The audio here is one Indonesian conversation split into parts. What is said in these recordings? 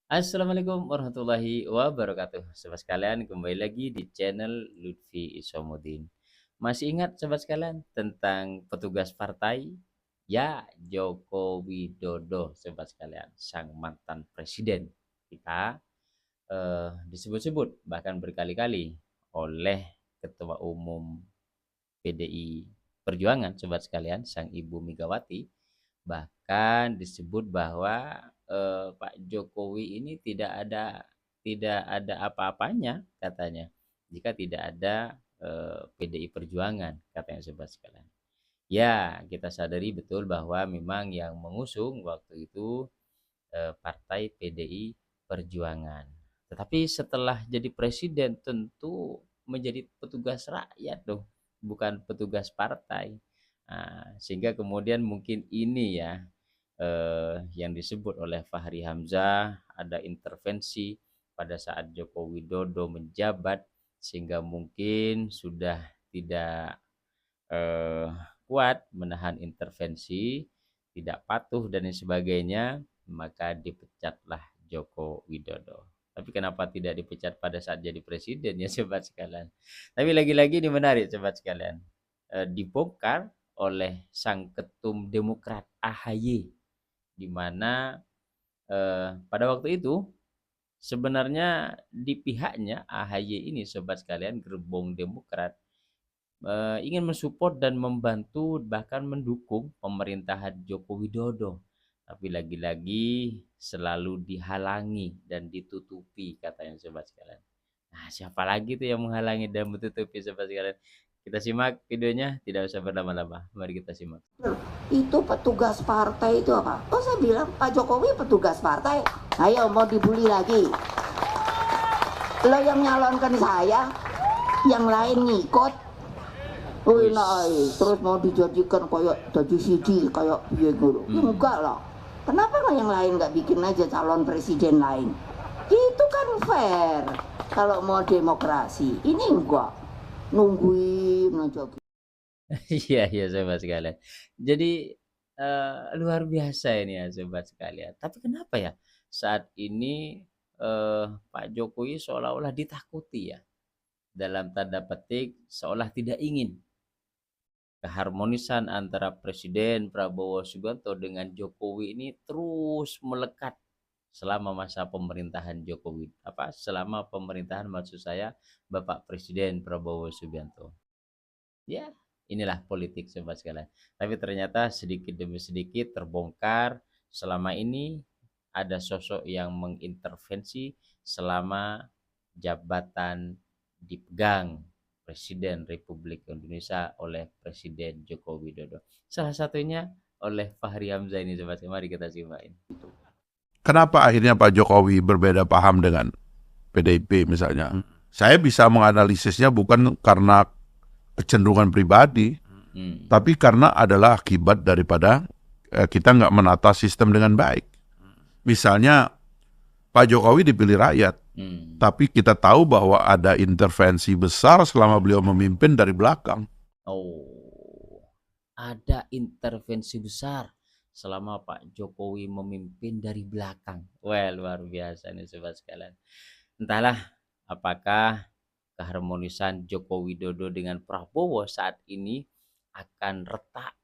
Assalamualaikum warahmatullahi wabarakatuh. Sobat sekalian, kembali lagi di channel Lutfi Isomuddin. Masih ingat sobat sekalian tentang petugas partai? Ya, Joko Widodo, sobat sekalian, sang mantan presiden kita disebut-sebut bahkan berkali-kali oleh Ketua Umum PDI Perjuangan, sobat sekalian, sang Ibu Megawati. Bahkan disebut bahwa Pak Jokowi ini tidak ada apa-apanya katanya jika tidak ada PDI Perjuangan, katanya sobat sekalian. Ya, kita sadari betul bahwa memang yang mengusung waktu itu partai PDI Perjuangan. Tetapi setelah jadi presiden tentu menjadi petugas rakyat dong, bukan petugas partai. Nah, sehingga kemudian mungkin ini ya yang disebut oleh Fahri Hamzah ada intervensi pada saat Joko Widodo menjabat sehingga mungkin sudah tidak eh, kuat menahan intervensi, tidak patuh dan lain sebagainya, maka dipecatlah Joko Widodo. Tapi kenapa tidak dipecat pada saat jadi presiden ya sobat sekalian? Tapi lagi-lagi ini menarik sobat sekalian. Dibongkar oleh sang ketum Demokrat AHY, di mana pada waktu itu sebenarnya di pihaknya AHY ini sobat sekalian, gerbong Demokrat ingin mensupport dan membantu bahkan mendukung pemerintahan Joko Widodo. Tapi lagi-lagi selalu dihalangi dan ditutupi katanya sobat sekalian. Nah, siapa lagi tuh yang menghalangi dan menutupi sobat sekalian? Kita simak videonya, tidak usah berlama-lama. Mari kita simak. Itu petugas partai itu apa? Oh, saya bilang Pak Jokowi petugas partai. Ayo mau dibully lagi. Lo yang nyalonkan saya, yang lain ngikut. Wih, terus mau dijadikan kayak jadi CD kayak piye gitu. Enggak lah. Kenapa nggak yang lain nggak bikin aja calon presiden lain? Itu kan fair. Kalau mau demokrasi, ini enggak nungguin aja. Iya, iya sobat sekalian. Jadi luar biasa ini ya sobat sekalian. Tapi kenapa ya saat ini Pak Jokowi seolah-olah ditakuti ya, dalam tanda petik seolah tidak ingin keharmonisan antara Presiden Prabowo Subianto dengan Jokowi ini terus melekat selama masa pemerintahan Jokowi, selama pemerintahan maksud saya Bapak Presiden Prabowo Subianto. Ya, inilah politik sobat sekalian. Tapi ternyata sedikit demi sedikit terbongkar selama ini ada sosok yang mengintervensi selama jabatan dipegang Presiden Republik Indonesia oleh Presiden Joko Widodo. Salah satunya oleh Fahri Hamzah ini sobat. Mari kita simak ini. Kenapa akhirnya Pak Jokowi berbeda paham dengan PDIP misalnya? Saya bisa menganalisisnya bukan karena kecenderungan pribadi, tapi karena adalah akibat daripada kita nggak menata sistem dengan baik. Misalnya Pak Jokowi dipilih rakyat, tapi kita tahu bahwa ada intervensi besar selama beliau memimpin dari belakang. Oh, ada intervensi besar selama Pak Jokowi memimpin dari belakang. Wah, luar biasa nih sobat sekalian. Entahlah apakah keharmonisan Joko Widodo dengan Prabowo saat ini akan retak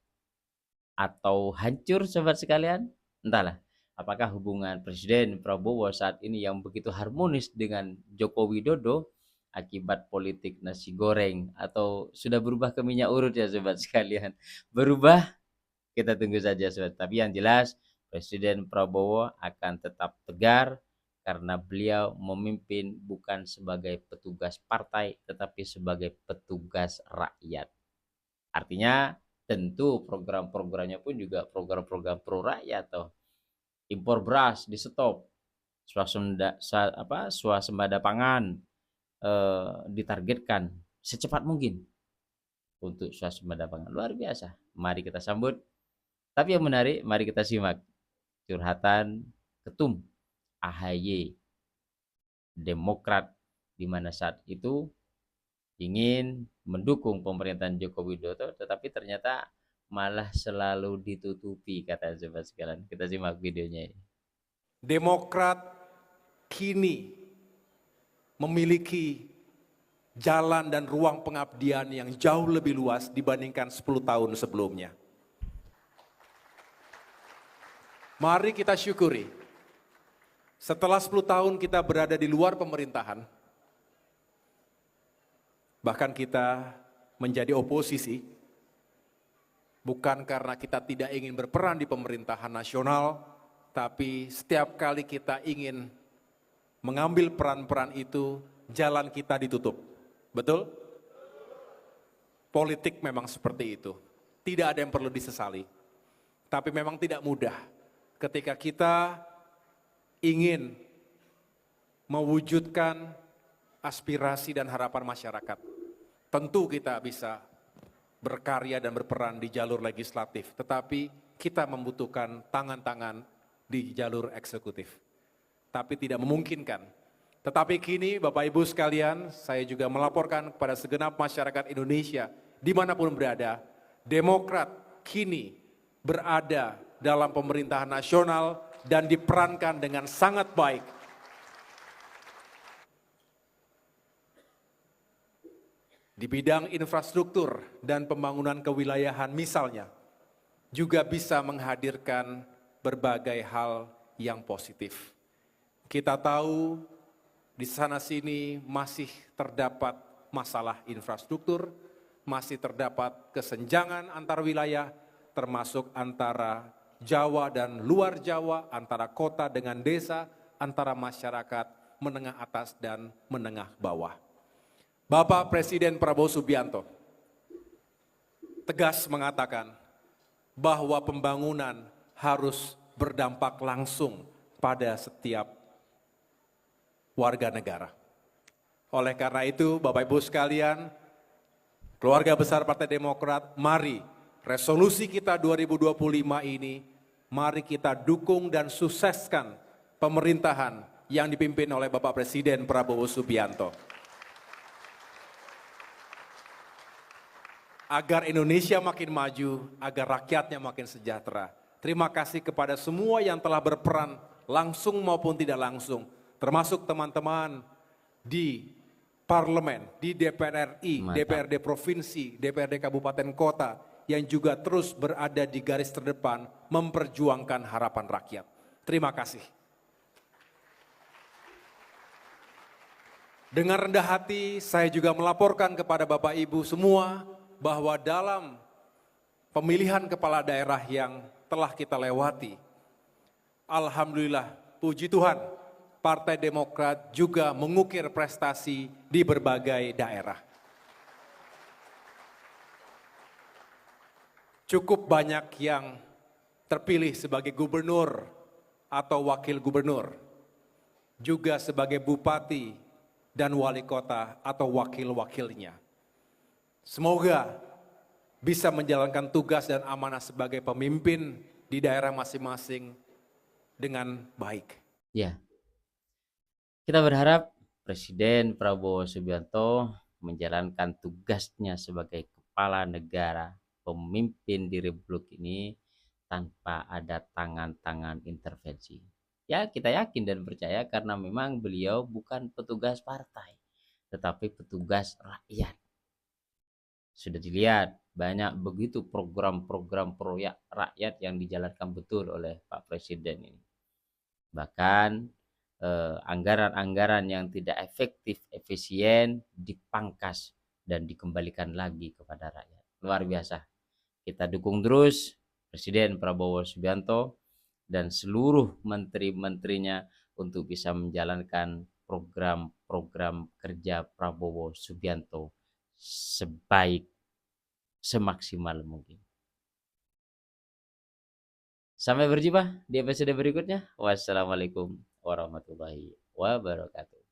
atau hancur sobat sekalian. Entahlah apakah hubungan Presiden Prabowo saat ini yang begitu harmonis dengan Joko Widodo akibat politik nasi goreng atau sudah berubah ke minyak urut ya sobat sekalian. Berubah, kita tunggu saja sobat. Tapi yang jelas Presiden Prabowo akan tetap tegar karena beliau memimpin bukan sebagai petugas partai tetapi sebagai petugas rakyat. Artinya tentu program-programnya pun juga program-program pro rakyat toh. Impor beras di stop, swasembada pangan ditargetkan secepat mungkin untuk swasembada pangan. Luar biasa. Mari kita sambut. Tapi yang menarik, mari kita simak curhatan ketum AHY Demokrat, di mana saat itu ingin mendukung pemerintahan Joko Widodo, tetapi ternyata malah selalu ditutupi kata sobat sekalian. Kita simak videonya ini. Demokrat kini memiliki jalan dan ruang pengabdian yang jauh lebih luas dibandingkan 10 tahun sebelumnya. Mari kita syukuri, setelah 10 tahun kita berada di luar pemerintahan, bahkan kita menjadi oposisi, bukan karena kita tidak ingin berperan di pemerintahan nasional, tapi setiap kali kita ingin mengambil peran-peran itu, jalan kita ditutup. Betul? Politik memang seperti itu. Tidak ada yang perlu disesali. Tapi memang tidak mudah ketika kita ingin mewujudkan aspirasi dan harapan masyarakat. Tentu kita bisa berkarya dan berperan di jalur legislatif, tetapi kita membutuhkan tangan-tangan di jalur eksekutif. Tapi tidak memungkinkan. Tetapi kini Bapak Ibu sekalian, saya juga melaporkan kepada segenap masyarakat Indonesia dimanapun berada, Demokrat kini berada dalam pemerintahan nasional dan diperankan dengan sangat baik. Di bidang infrastruktur dan pembangunan kewilayahan misalnya, juga bisa menghadirkan berbagai hal yang positif. Kita tahu di sana-sini masih terdapat masalah infrastruktur, masih terdapat kesenjangan antar wilayah, termasuk antara Jawa dan luar Jawa, antara kota dengan desa, antara masyarakat menengah atas dan menengah bawah. Bapak Presiden Prabowo Subianto tegas mengatakan bahwa pembangunan harus berdampak langsung pada setiap warga negara. Oleh karena itu, Bapak Ibu sekalian, keluarga besar Partai Demokrat, mari resolusi kita 2025 ini, mari kita dukung dan sukseskan pemerintahan yang dipimpin oleh Bapak Presiden Prabowo Subianto. Agar Indonesia makin maju, agar rakyatnya makin sejahtera. Terima kasih kepada semua yang telah berperan langsung maupun tidak langsung, termasuk teman-teman di parlemen, di DPR RI, DPRD provinsi, DPRD kabupaten kota, yang juga terus berada di garis terdepan memperjuangkan harapan rakyat. Terima kasih. Dengan rendah hati, saya juga melaporkan kepada Bapak Ibu semua bahwa dalam pemilihan kepala daerah yang telah kita lewati, alhamdulillah, puji Tuhan, Partai Demokrat juga mengukir prestasi di berbagai daerah. Cukup banyak yang terpilih sebagai gubernur atau wakil gubernur, juga sebagai bupati dan wali kota atau wakil-wakilnya. Semoga bisa menjalankan tugas dan amanah sebagai pemimpin di daerah masing-masing dengan baik. Ya, kita berharap Presiden Prabowo Subianto menjalankan tugasnya sebagai kepala negara, pemimpin di Republik ini tanpa ada tangan-tangan intervensi. Ya, kita yakin dan percaya karena memang beliau bukan petugas partai, tetapi petugas rakyat. Sudah dilihat banyak begitu program-program proyek rakyat yang dijalankan betul oleh Pak Presiden ini. Bahkan anggaran-anggaran yang tidak efektif, efisien dipangkas dan dikembalikan lagi kepada rakyat. Luar biasa. Kita dukung terus Presiden Prabowo Subianto dan seluruh menteri-menterinya untuk bisa menjalankan program-program kerja Prabowo Subianto semaksimal mungkin. Sampai berjumpa di episode berikutnya. Wassalamualaikum warahmatullahi wabarakatuh.